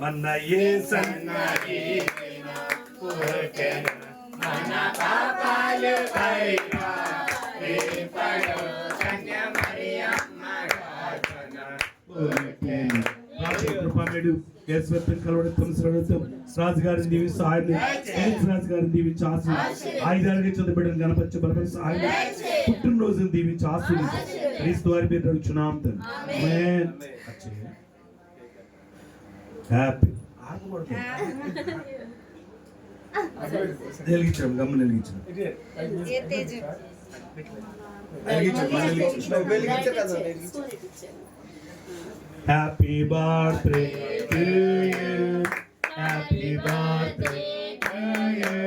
మన యేసన్న ఈ దిన పుట్టెను, మన పాపాలు పరిహారింపడు, కన్య మరియమ్మ గార్భన పుట్టెను. కృపామేడు యేసువత్తం కలవడం తులసిరడుతాం రాజుగారిని దీవించి ఆయన రాజుగారిని దీవించి ఆశ ఆయుధాలుగా చదువుబడిన గణపతి బలపడి సహాయం పుట్టినరోజును దీవించి ఆశలు క్రీస్తు వారి పేరు నడుచున్నాం హ్యాపీ వెలిగించడం గమ్మున Happy birthday to you. Happy birthday to you.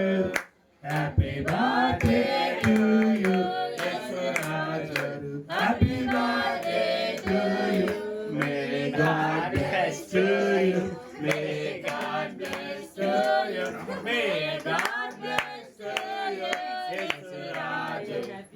Happy birthday to you. Happy birthday to you. May God bless to you. May God bless to you. May God bless to you.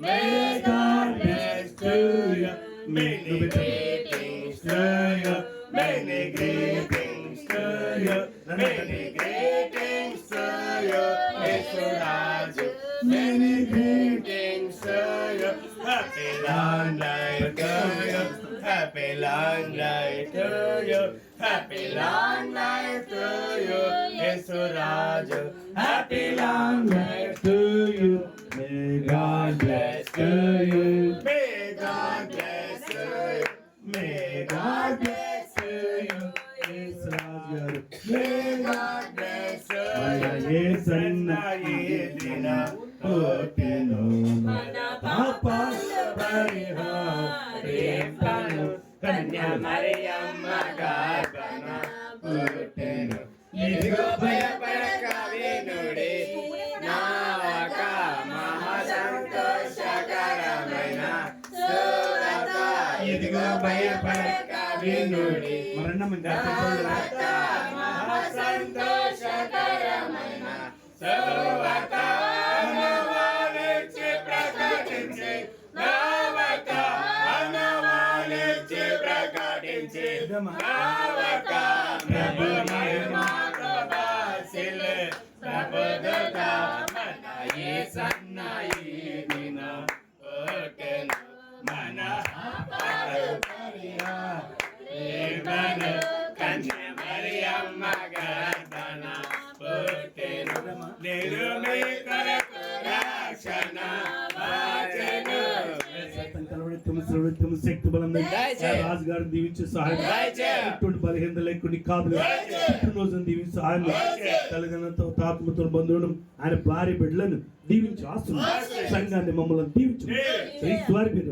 May God bless to you. Many greetings to you. Many greetings to you. Many greetings to you. Yesuraju. Many greetings to you. Happy long life to you. Happy long life to you. Happy long life to you. Yesuraju. Happy long life to you. May God bless to you. May God bless to you. May God bless to you. Yesuraju. May God bless to you. Yesanna ఈ దిన పుట్టెను, మన పాపాలు పరిహారింపడు, కన్య మరియమ్మ గార్భన పుట్టెను. ఇదిగో భయపడక వినుడి నావక మహా సంతోషకరమైన సువార్త. ఇదిగో భయపడక వినుడి సువార్త, మహా సంతోషకరమైన సువార్త. అనవాలించి ప్రకటించి నావక, అనవాలించి ప్రకటించి నావక. ప్రభు మహిమ కృపాశీల ప్రభుదూత మన యేసన్న ఈ దిన పుట్టెను, మన పాపాలు పరిహారింపడు, కన్య మరియమ్మ గార్భన పుట్టెను. నేడు మీ కొరకు రక్షణ వచ్చెను. శక్తి బలం రాజుగారిని దీవించి సహాయం ఎటువంటి బలహీనత లేకుండా కాదు పుట్టినరోజును దీవించి సహాయం తల్లిదండ్రులతో తాత్మతో బంధువులను ఆయన భార్య బిడ్డలను దీవించి ఆస్తులు సంఘాన్ని మమ్మల్ని దీవించు వారి పేరు